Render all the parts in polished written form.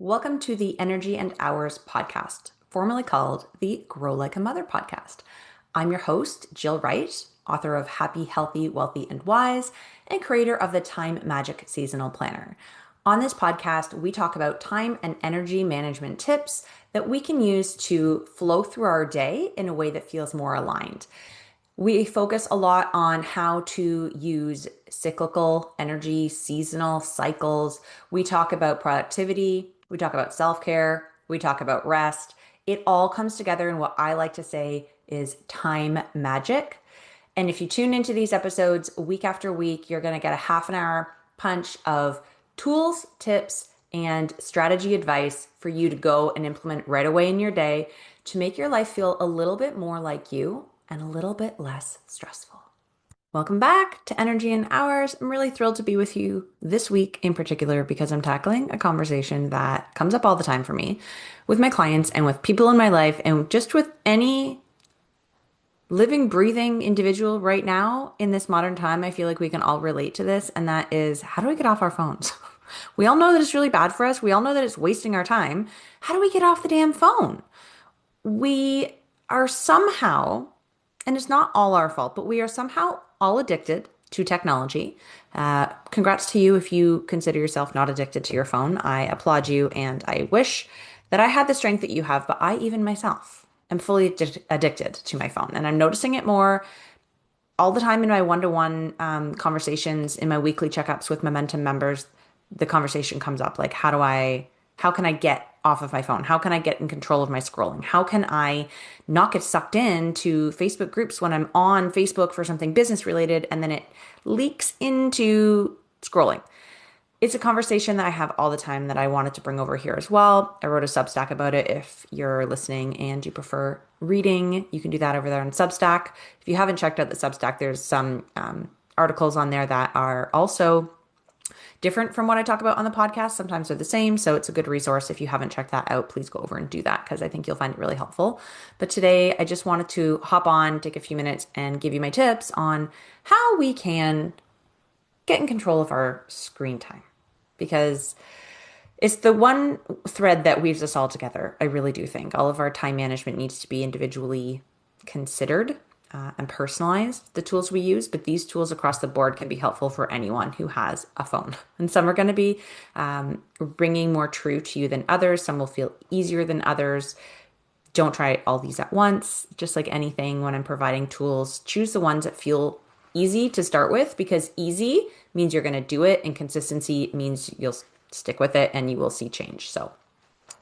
Welcome to the Energy and Hours podcast, formerly called the Grow Like a Mother podcast. I'm your host, Jill Wright, author of Happy, Healthy, Wealthy, and Wise, and creator of the Time Magic Seasonal Planner. On this podcast, we talk about time and energy management tips that we can use to flow through our day in a way that feels more aligned. We focus a lot on how to use cyclical energy, seasonal cycles. We talk about productivity. We talk about self-care. We talk about rest. It all comes together in what I like to say is time magic. And if you tune into these episodes week after week, you're going to get a half an hour punch of tools, tips, and strategy advice for you to go and implement right away in your day to make your life feel a little bit more like you and a little bit less stressful. Welcome back to Energy and Hours. I'm really thrilled to be with you this week in particular because I'm tackling a conversation that comes up all the time for me with my clients and with people in my life and just with any living, breathing individual right now in this modern time. I feel like we can all relate to this, and that is, how do we get off our phones? We all know that it's really bad for us. We all know that it's wasting our time. How do we get off the damn phone? We are somehow, and it's not all our fault, but we are somehow all addicted to technology. Congrats to you if you consider yourself not addicted to your phone. I applaud you, and I wish that I had the strength that you have, but I, even myself, am fully addicted to my phone. And I'm noticing it more all the time in my one-to-one conversations, in my weekly checkups with Momentum members. The conversation comes up like, how can I get off of my phone? How can I get in control of my scrolling? How can I not get sucked into Facebook groups when I'm on Facebook for something business related and then it leaks into scrolling? It's a conversation that I have all the time that I wanted to bring over here as well. I wrote a Substack about it. If you're listening and you prefer reading, you can do that over there on Substack. If you haven't checked out the Substack, there's some articles on there that are also different from what I talk about on the podcast. Sometimes they're the same. So it's a good resource. If you haven't checked that out, please go over and do that because I think you'll find it really helpful. But today I just wanted to hop on, take a few minutes and give you my tips on how we can get in control of our screen time, because it's the one thread that weaves us all together. I really do think all of our time management needs to be individually considered and personalized, the tools we use, but these tools across the board can be helpful for anyone who has a phone. And some are going to be ringing more true to you than others. Some will feel easier than others. Don't try all these at once. Just like anything, when I'm providing tools, choose the ones that feel easy to start with, because easy means you're going to do it, and consistency means you'll stick with it and you will see change. So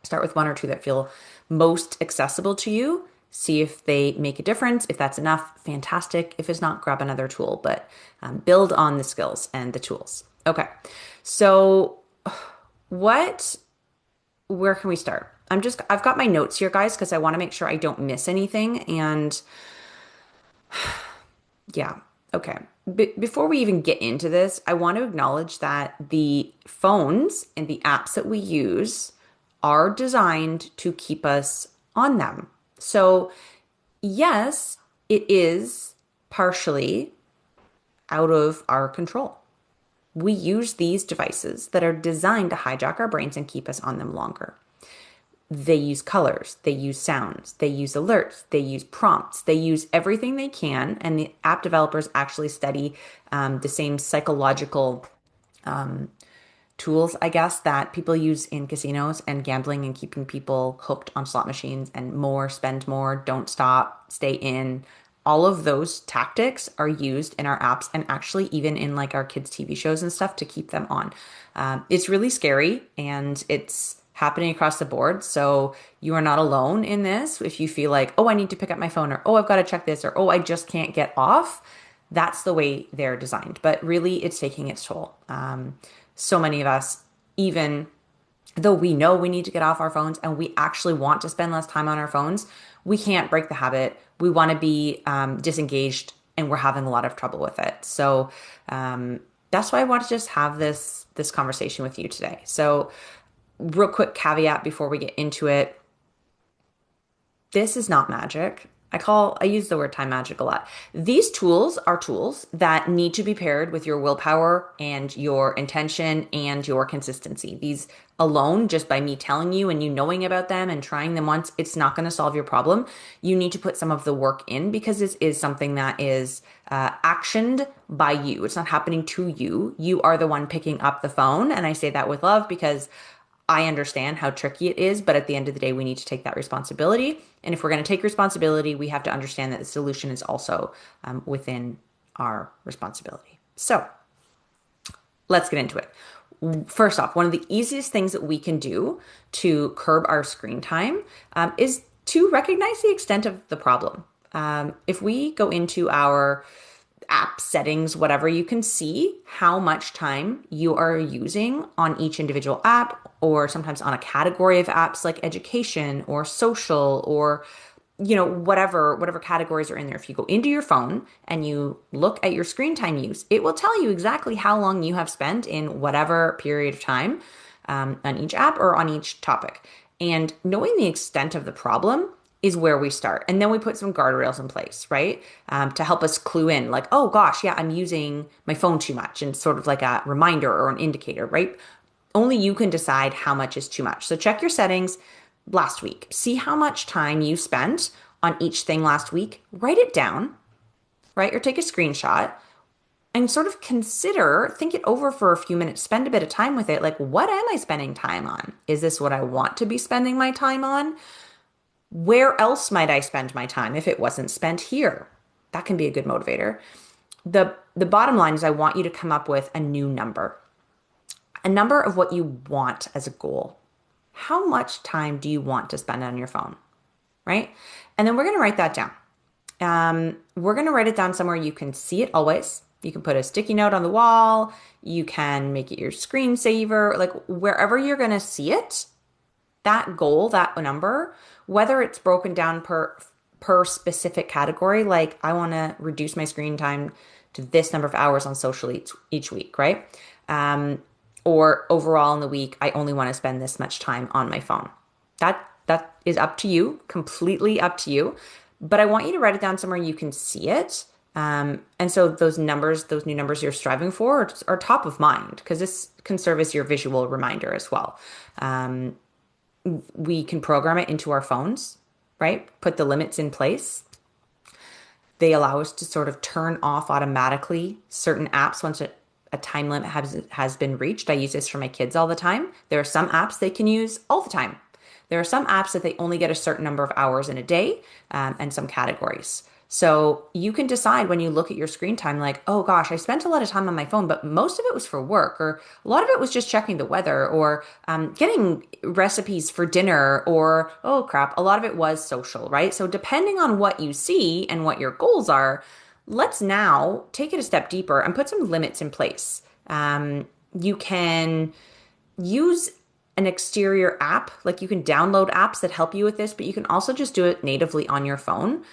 start with one or two that feel most accessible to you. See if they make a difference. If that's enough, fantastic. If it's not, grab another tool, but build on the skills and the tools. Okay. So where can we start? I've got my notes here, guys, because I want to make sure I don't miss anything. And yeah. Okay. Before we even get into this, I want to acknowledge that the phones and the apps that we use are designed to keep us on them. So yes, it is partially out of our control. We use these devices that are designed to hijack our brains and keep us on them longer. They use colors, they use sounds, they use alerts, they use prompts, they use everything they can. And the app developers actually study the same psychological tools, I guess, that people use in casinos and gambling and keeping people hooked on slot machines and more, spend more, don't stop, stay in. All of those tactics are used in our apps and actually even in like our kids' TV shows and stuff to keep them on. It's really scary, and it's happening across the board. So you are not alone in this. If you feel like, oh, I need to pick up my phone, or oh, I've got to check this, or oh, I just can't get off. That's the way they're designed. But really, it's taking its toll. So many of us, even though we know we need to get off our phones and we actually want to spend less time on our phones, we can't break the habit. We want to be disengaged, and we're having a lot of trouble with it. So that's why I want to just have this conversation with you today. So real quick caveat before we get into it. This is not magic. I use the word time magic a lot. These tools are tools that need to be paired with your willpower and your intention and your consistency. These alone, just by me telling you and you knowing about them and trying them once, it's not going to solve your problem. You need to put some of the work in because this is something that is actioned by you. It's not happening to you. You are the one picking up the phone. And I say that with love because I understand how tricky it is, but at the end of the day, we need to take that responsibility. And if we're going to take responsibility, we have to understand that the solution is also within our responsibility. So let's get into it. First off, one of the easiest things that we can do to curb our screen time is to recognize the extent of the problem. If we go into our app settings, whatever, you can see how much time you are using on each individual app, or sometimes on a category of apps like education or social or whatever categories are in there. If you go into your phone and you look at your screen time use, it will tell you exactly how long you have spent in whatever period of time on each app or on each topic. And knowing the extent of the problem is where we start. And then we put some guardrails in place, right? To help us clue in, like, oh gosh, yeah, I'm using my phone too much, and sort of like a reminder or an indicator, right? Only you can decide how much is too much. So check your settings last week. See how much time you spent on each thing last week. Write it down, right? Or take a screenshot and sort of think it over for a few minutes, spend a bit of time with it. Like, what am I spending time on? Is this what I want to be spending my time on? Where else might I spend my time if it wasn't spent here? That can be a good motivator. The bottom line is I want you to come up with a number of what you want as a goal. How much time do you want to spend on your phone, right? And then we're going to write that down. We're going to write it down somewhere you can see it always. You can put a sticky note on the wall. You can make it your screensaver, like wherever you're going to see it, that goal, that number, whether it's broken down per specific category, like I want to reduce my screen time to this number of hours on social each week, right? Or overall in the week, I only want to spend this much time on my phone. That is up to you, completely up to you. But I want you to write it down somewhere you can see it. And so those new numbers you're striving for are top of mind because this can serve as your visual reminder as well. We can program it into our phones, right? Put the limits in place. They allow us to sort of turn off automatically certain apps once a time limit has been reached. I use this for my kids all the time. There are some apps they can use all the time. There are some apps that they only get a certain number of hours in a day, and some categories. So you can decide when you look at your screen time, like, oh gosh, I spent a lot of time on my phone, but most of it was for work, or a lot of it was just checking the weather, or getting recipes for dinner, or oh crap, a lot of it was social, right? So depending on what you see and what your goals are, let's now take it a step deeper and put some limits in place. You can use an exterior app, like you can download apps that help you with this, but you can also just do it natively on your phone.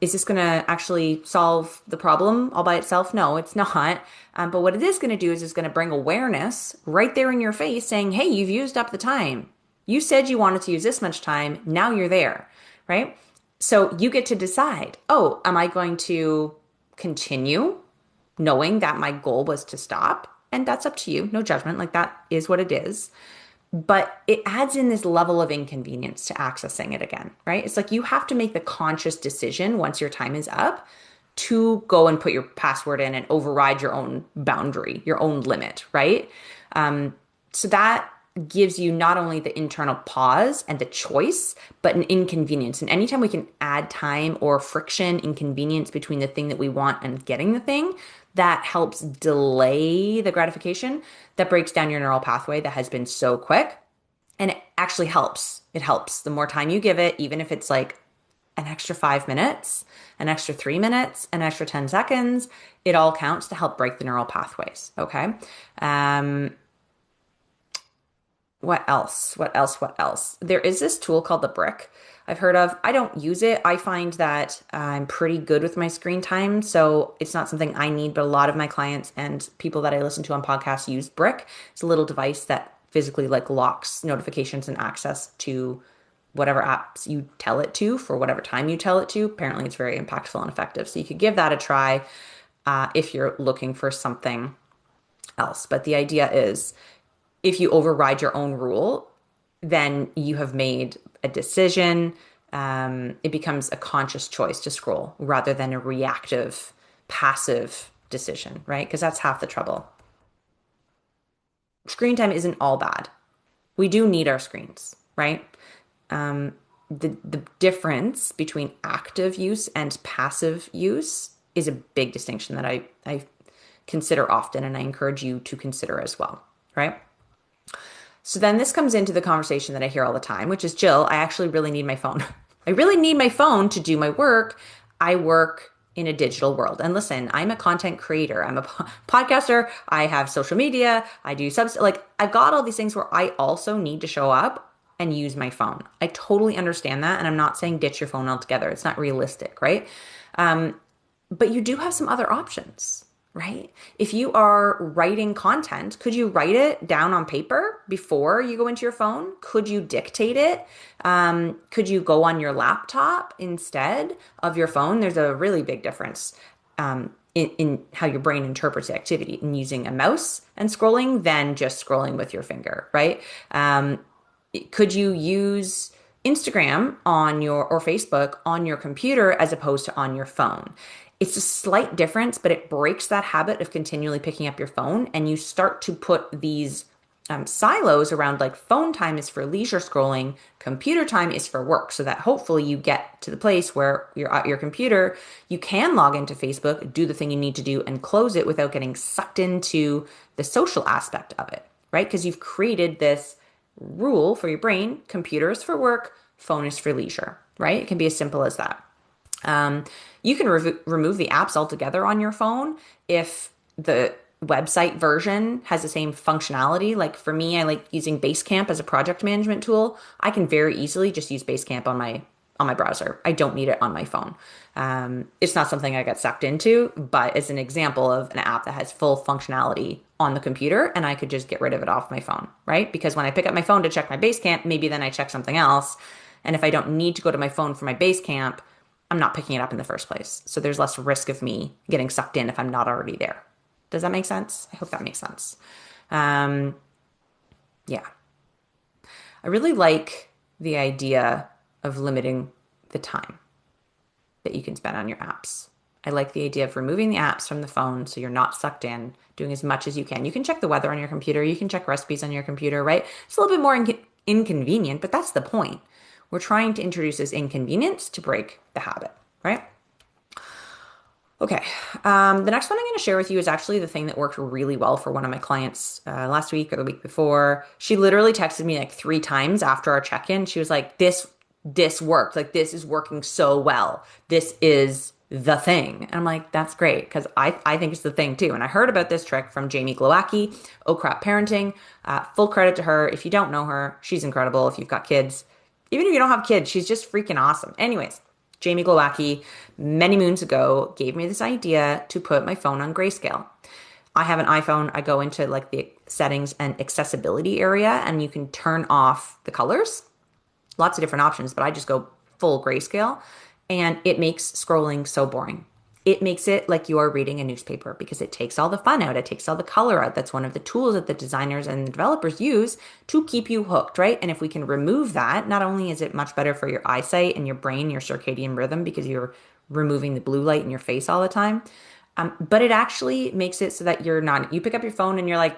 Is this going to actually solve the problem all by itself? No, it's not. But what it is going to do is it's going to bring awareness right there in your face saying, hey, you've used up the time. You said you wanted to use this much time. Now you're there, right? So you get to decide, oh, am I going to continue knowing that my goal was to stop? And that's up to you. No judgment. Like that is what it is. But it adds in this level of inconvenience to accessing it again, right? It's like you have to make the conscious decision once your time is up to go and put your password in and override your own boundary, your own limit, right? So that gives you not only the internal pause and the choice, but an inconvenience. And anytime we can add time or friction, inconvenience between the thing that we want and getting the thing, that helps delay the gratification. That breaks down your neural pathway that has been so quick. And it actually helps. It helps. The more time you give it, even if it's like an extra 5 minutes, an extra 3 minutes, an extra 10 seconds, it all counts to help break the neural pathways. Okay. What else? What else? What else? There is this tool called the Brick I've heard of. I don't use it. I find that I'm pretty good with my screen time, so it's not something I need, but a lot of my clients and people that I listen to on podcasts use Brick. It's a little device that physically like locks notifications and access to whatever apps you tell it to for whatever time you tell it to. Apparently, it's very impactful and effective. So you could give that a try if you're looking for something else. But the idea is if you override your own rule, then you have made a decision. It becomes a conscious choice to scroll rather than a reactive, passive decision, right? Because that's half the trouble. Screen time isn't all bad. We do need our screens, right? Um, the difference between active use and passive use is a big distinction that I consider often, and I encourage you to consider as well, right? So then this comes into the conversation that I hear all the time, which is, Jill, I actually really need my phone. I really need my phone to do my work. I work in a digital world. And listen, I'm a content creator. I'm a podcaster. I have social media. I do subs like I've got all these things where I also need to show up and use my phone. I totally understand that. And I'm not saying ditch your phone altogether. It's not realistic, right? But you do have some other options, right? If you are writing content, could you write it down on paper before you go into your phone? Could you dictate it? Could you go on your laptop instead of your phone? There's a really big difference in how your brain interprets the activity in using a mouse and scrolling than just scrolling with your finger, right? Could you use Instagram on your or Facebook on your computer as opposed to on your phone? It's a slight difference, but it breaks that habit of continually picking up your phone, and you start to put these silos around like phone time is for leisure scrolling, computer time is for work, so that hopefully you get to the place where you're at your computer, you can log into Facebook, do the thing you need to do, and close it without getting sucked into the social aspect of it, right? Because you've created this rule for your brain: computer is for work, phone is for leisure, right? It can be as simple as that. Um, you can remove the apps altogether on your phone if the website version has the same functionality. Like for me, I like using Basecamp as a project management tool. I can very easily just use Basecamp on my browser. I don't need it on my phone. It's not something I get sucked into, but it's an example of an app that has full functionality on the computer, and I could just get rid of it off my phone, right? Because when I pick up my phone to check my Basecamp, maybe then I check something else. And if I don't need to go to my phone for my Basecamp, I'm not picking it up in the first place. So there's less risk of me getting sucked in if I'm not already there. Does that make sense? I hope that makes sense. Um, yeah. I really like the idea of limiting the time that you can spend on your apps. I like the idea of removing the apps from the phone so you're not sucked in, doing as much as you can. You can check the weather on your computer, you can check recipes on your computer, right? It's a little bit more inconvenient, but that's the point. We're trying to introduce this inconvenience to break the habit, right? Okay. The next one I'm going to share with you is actually the thing that worked really well for one of my clients last week or the week before. She literally texted me like 3 times after our check-in. She was like, this worked. Like, this is working so well. This is the thing. And I'm like, that's great, because I think it's the thing too. And I heard about this trick from Jamie Glowacki, Oh Crap Parenting. Full credit to her. If you don't know her, she's incredible. If you've got kids, even if you don't have kids, she's just freaking awesome. Anyways, Jamie Glowacki, many moons ago, gave me this idea to put my phone on grayscale. I have an iPhone. I go into like the settings and accessibility area, and you can turn off the colors. Lots of different options, but I just go full grayscale, and it makes scrolling so boring. It makes it like you are reading a newspaper because it takes all the fun out. It takes all the color out. That's one of the tools that the designers and the developers use to keep you hooked, right? And if we can remove that, not only is it much better for your eyesight and your brain, your circadian rhythm, because you're removing the blue light in your face all the time, but it actually makes it so that you pick up your phone and you're like,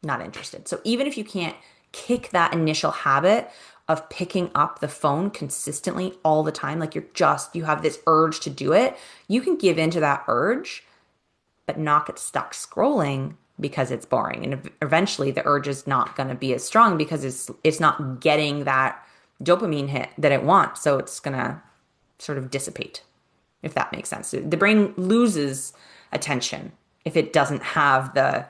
not interested. So even if you can't kick that initial habit of picking up the phone consistently all the time, like you have this urge to do it, you can give into that urge, but not get stuck scrolling because it's boring. And eventually the urge is not going to be as strong because it's not getting that dopamine hit that it wants. So it's going to sort of dissipate, if that makes sense. The brain loses attention if it doesn't have the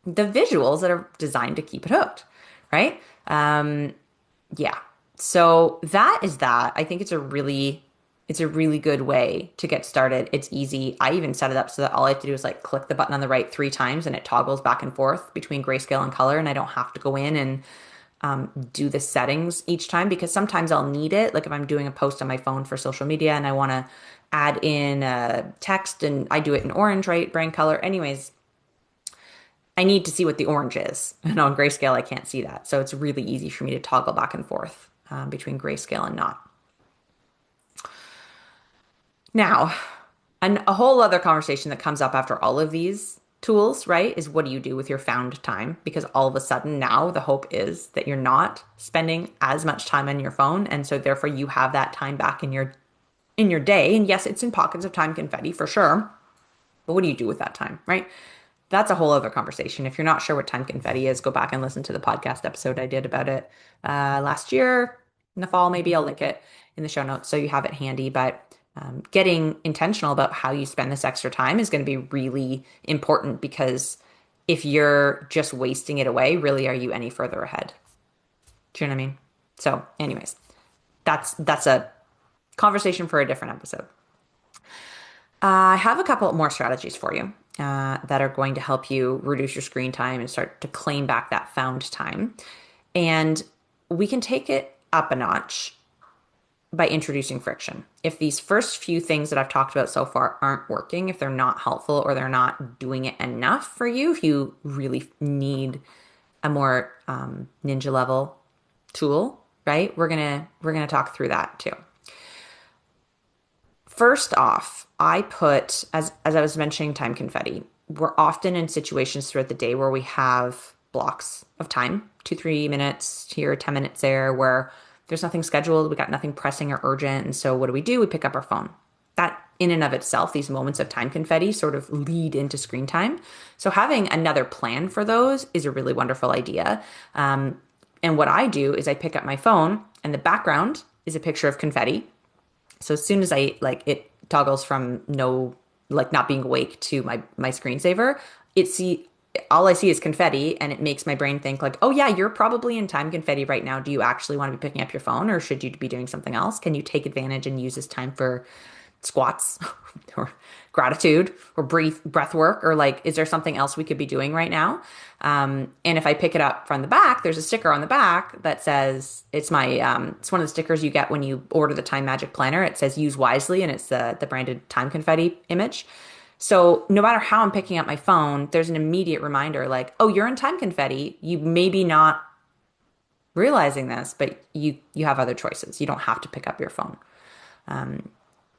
visuals that are designed to keep it hooked, right? Yeah. So that is that. I think it's a really good way to get started. It's easy. I even set it up so that all I have to do is like click the button on the right 3 times and it toggles back and forth between grayscale and color, and I don't have to go in and do the settings each time because sometimes I'll need it. Like if I'm doing a post on my phone for social media and I want to add in text and I do it in orange, right? Brand color. Anyways, I need to see what the orange is. And on grayscale, I can't see that. So it's really easy for me to toggle back and forth between grayscale and not. Now, a whole other conversation that comes up after all of these tools, right, is what do you do with your found time? Because all of a sudden now the hope is that you're not spending as much time on your phone, and so therefore you have that time back in your day. And yes, it's in pockets of time confetti for sure. But what do you do with that time, right? That's a whole other conversation. If you're not sure what time confetti is, go back and listen to the podcast episode I did about it last year in the fall. Maybe I'll link it in the show notes so you have it handy. But getting intentional about how you spend this extra time is going to be really important because if you're just wasting it away, really, are you any further ahead? Do you know what I mean? So, anyways, that's a conversation for a different episode. I have a couple more strategies for you that are going to help you reduce your screen time and start to claim back that found time. And we can take it up a notch by introducing friction. If these first few things that I've talked about so far aren't working, if they're not helpful or they're not doing it enough for you, if you really need a more ninja level tool, right? We're gonna talk through that too. First off, I put, as I was mentioning, time confetti. We're often in situations throughout the day where we have blocks of time, 2, 3 minutes here, 10 minutes there, where there's nothing scheduled, we got nothing pressing or urgent. And so what do? We pick up our phone. That in and of itself, these moments of time confetti sort of lead into screen time. So having another plan for those is a really wonderful idea. And what I do is I pick up my phone and the background is a picture of confetti. So as soon as I like it toggles from no like not being awake to my screensaver, it see all I see is confetti and it makes my brain think like, "Oh yeah, you're probably in time confetti right now. Do you actually want to be picking up your phone or should you be doing something else? Can you take advantage and use this time for squats or gratitude or breath work or like is there something else we could be doing right now?" And if I pick it up from the back, there's a sticker on the back that says it's one of the stickers you get when you order the Time Magic Planner. It says use wisely and it's the branded time confetti image. So no matter how I'm picking up my phone, there's an immediate reminder like, oh, you're in time confetti. You maybe not realizing this, but you have other choices. You don't have to pick up your phone. I'm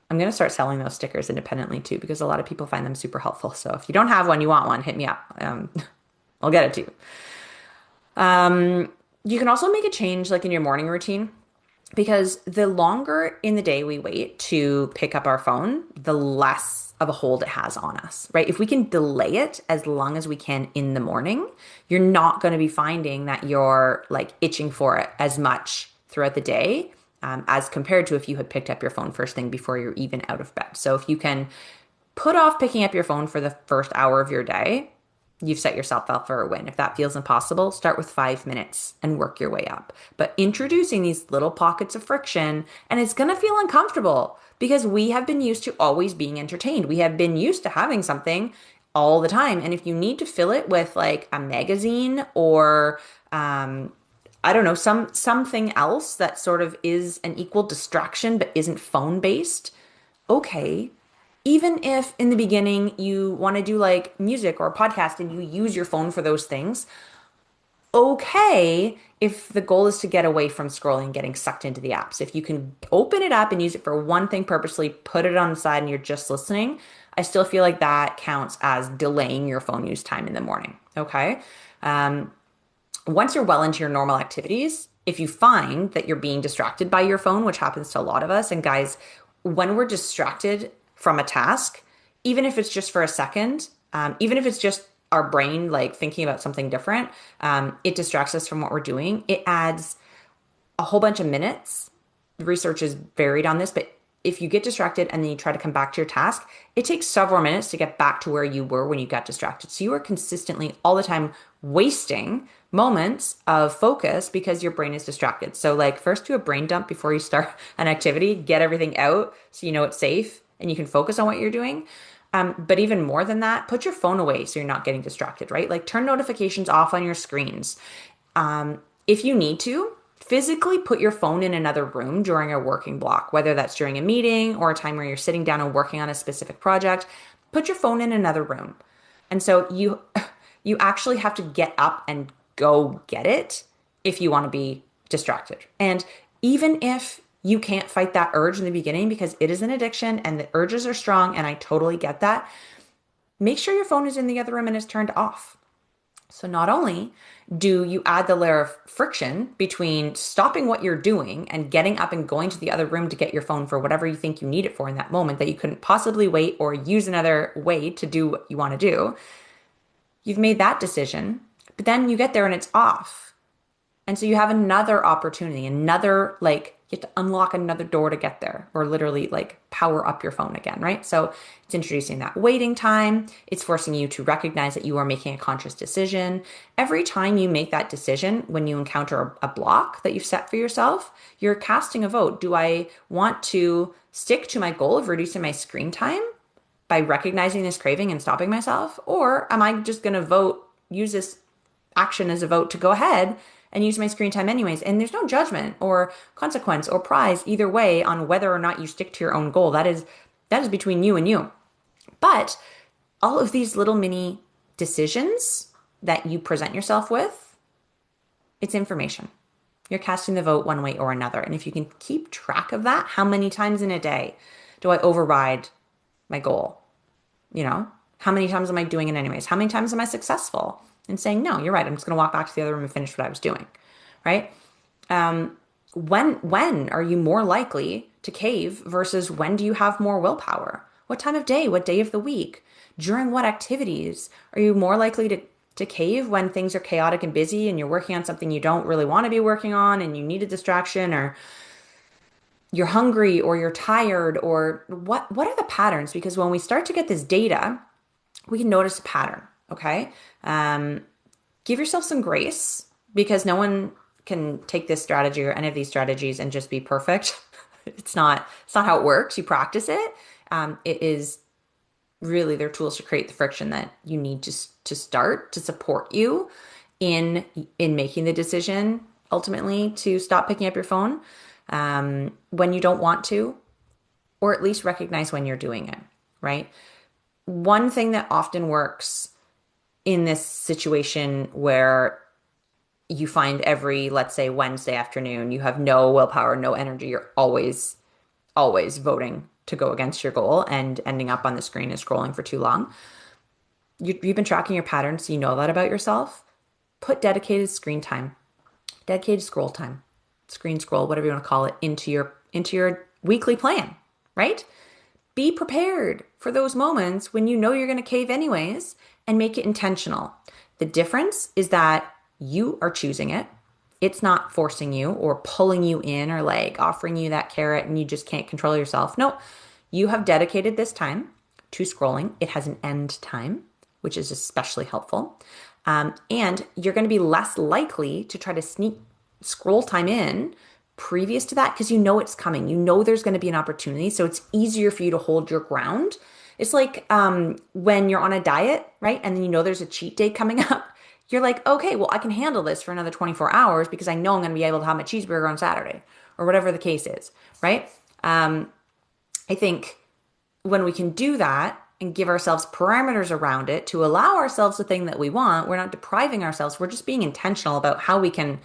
going to start selling those stickers independently too, because a lot of people find them super helpful. So if you don't have one, you want one, hit me up. I'll get it to you. You can also make a change like in your morning routine because the longer in the day we wait to pick up our phone, the less of a hold it has on us, right? If we can delay it as long as we can in the morning, you're not going to be finding that you're like itching for it as much throughout the day as compared to if you had picked up your phone first thing before you're even out of bed. So if you can put off picking up your phone for the first hour of your day, you've set yourself up for a win. If that feels impossible, start with 5 minutes and work your way up. But introducing these little pockets of friction, and it's going to feel uncomfortable because we have been used to always being entertained. We have been used to having something all the time. And if you need to fill it with like a magazine or I don't know, something else that sort of is an equal distraction but isn't phone based, okay. Even if in the beginning you want to do like music or a podcast and you use your phone for those things, okay. If the goal is to get away from scrolling, getting sucked into the apps, if you can open it up and use it for one thing purposely, put it on the side and you're just listening, I still feel like that counts as delaying your phone use time in the morning. Okay. Once you're well into your normal activities, if you find that you're being distracted by your phone, which happens to a lot of us, and guys, when we're distracted from a task, even if it's just for a second, even if it's just our brain like thinking about something different, it distracts us from what we're doing. It adds a whole bunch of minutes. The research is varied on this, but if you get distracted and then you try to come back to your task, it takes several minutes to get back to where you were when you got distracted. So you are consistently all the time wasting moments of focus because your brain is distracted. So like first do a brain dump before you start an activity, get everything out so you know it's safe and you can focus on what you're doing. But even more than that, put your phone away so you're not getting distracted, right? Like turn notifications off on your screens. If you need to, physically put your phone in another room during a working block, whether that's during a meeting or a time where you're sitting down and working on a specific project. Put your phone in another room. And so you actually have to get up and go get it if you want to be distracted. And even if you can't fight that urge in the beginning because it is an addiction and the urges are strong and I totally get that, make sure your phone is in the other room and is turned off. So not only do you add the layer of friction between stopping what you're doing and getting up and going to the other room to get your phone for whatever you think you need it for in that moment that you couldn't possibly wait or use another way to do what you want to do, you've made that decision, but then you get there and it's off. And so you have another opportunity, another, like, you have to unlock another door to get there, or literally like power up your phone again, right? So it's introducing that waiting time. It's forcing you to recognize that you are making a conscious decision. Every time you make that decision, when you encounter a block that you've set for yourself, you're casting a vote. Do I want to stick to my goal of reducing my screen time by recognizing this craving and stopping myself? Or am I just going to vote, use this action as a vote to go ahead and use my screen time anyways? And there's no judgment or consequence or prize either way on whether or not you stick to your own goal. That is between you and you. But all of these little mini decisions that you present yourself with, it's information. You're casting the vote one way or another. And if you can keep track of that, how many times in a day do I override my goal? You know, how many times am I doing it anyways? How many times am I successful in saying, no, you're right, I'm just going to walk back to the other room and finish what I was doing, right? When are you more likely to cave versus when do you have more willpower? What time of day? What day of the week? During what activities are you more likely to cave? When things are chaotic and busy and you're working on something you don't really want to be working on and you need a distraction, or you're hungry or you're tired, or what are the patterns? Because when we start to get this data, we can notice a pattern, okay? Give yourself some grace, because no one can take this strategy or any of these strategies and just be perfect. It's not how it works. You practice it. It is really their tools to create the friction that you need to start to support you in making the decision ultimately to stop picking up your phone when you don't want to, or at least recognize when you're doing it, right? One thing that often works in this situation where you find every, let's say, Wednesday afternoon, you have no willpower, no energy, you're always voting to go against your goal and ending up on the screen and scrolling for too long. You've been tracking your patterns, so you know that about yourself. Put dedicated screen time, dedicated scroll time, screen scroll, whatever you want to call it, into your weekly plan, right? Be prepared for those moments when you know you're going to cave anyways, and make it intentional. The difference is that you are choosing it. It's not forcing you or pulling you in or like offering you that carrot and you just can't control yourself. No, you have dedicated this time to scrolling. It has an end time, which is especially helpful. And you're going to be less likely to try to sneak scroll time in previous to that, because you know it's coming. You know there's going to be an opportunity. So it's easier for you to hold your ground. It's like when you're on a diet, right? And then you know there's a cheat day coming up. You're like, okay, well, I can handle this for another 24 hours because I know I'm going to be able to have my cheeseburger on Saturday, or whatever the case is, right? I think when we can do that and give ourselves parameters around it to allow ourselves the thing that we want, we're not depriving ourselves. We're just being intentional about how we can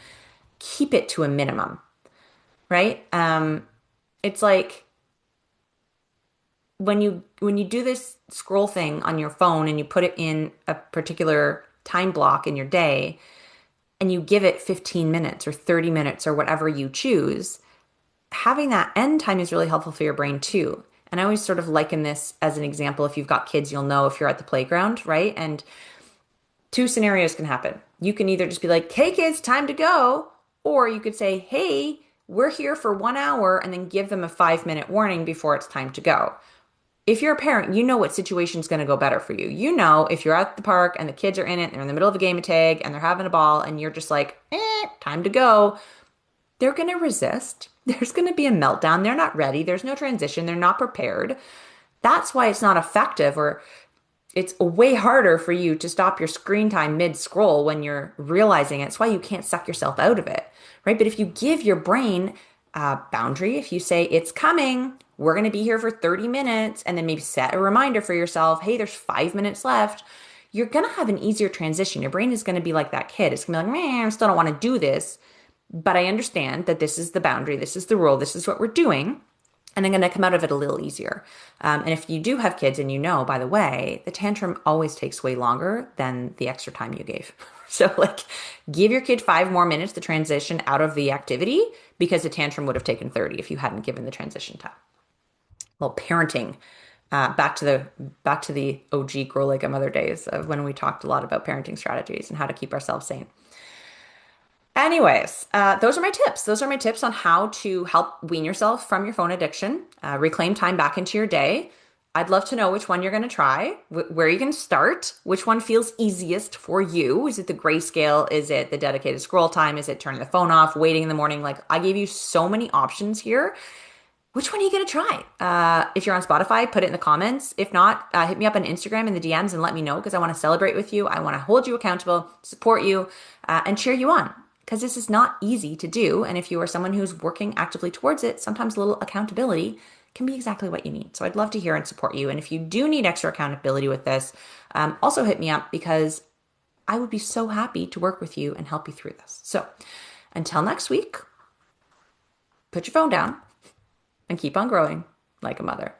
keep it to a minimum, right? It's like when you do this scroll thing on your phone and you put it in a particular time block in your day and you give it 15 minutes or 30 minutes or whatever you choose, having that end time is really helpful for your brain too. And I always sort of liken this as an example. If you've got kids, you'll know if you're at the playground, right? And two scenarios can happen. You can either just be like, hey kids, time to go. Or you could say, hey, we're here for 1 hour, and then give them a 5-minute warning before it's time to go. If you're a parent, you know what situation is going to go better for you. You know, if you're at the park and the kids are in it, they're in the middle of a game of tag and they're having a ball and you're just like, time to go. They're going to resist. There's going to be a meltdown. They're not ready. There's no transition. They're not prepared. That's why it's not effective, or It's way harder for you to stop your screen time mid scroll when you're realizing it. It's why you can't suck yourself out of it, right? But if you give your brain a boundary, if you say, it's coming, we're going to be here for 30 minutes, and then maybe set a reminder for yourself, hey, there's 5 minutes left, you're going to have an easier transition. Your brain is going to be like that kid. It's going to be like, man, I still don't want to do this, but I understand that this is the boundary, this is the rule, this is what we're doing. And I'm going to come out of it a little easier. And if you do have kids and you know, by the way, the tantrum always takes way longer than the extra time you gave. So, like, give your kid 5 more minutes to transition out of the activity because the tantrum would have taken 30 if you hadn't given the transition time. Well, parenting. Back to the OG Grow Like a Mother days of when we talked a lot about parenting strategies and how to keep ourselves sane. Anyways, those are my tips. Those are my tips on how to help wean yourself from your phone addiction, reclaim time back into your day. I'd love to know which one you're going to try, where you can start, which one feels easiest for you. Is it the grayscale? Is it the dedicated scroll time? Is it turning the phone off, waiting in the morning? Like, I gave you so many options here. Which one are you going to try? If you're on Spotify, put it in the comments. If not, hit me up on Instagram in the DMs and let me know because I want to celebrate with you. I want to hold you accountable, support you, and cheer you on because this is not easy to do. And if you are someone who's working actively towards it, sometimes a little accountability can be exactly what you need. So I'd love to hear and support you. And if you do need extra accountability with this, also hit me up because I would be so happy to work with you and help you through this. So until next week, put your phone down and keep on growing like a mother.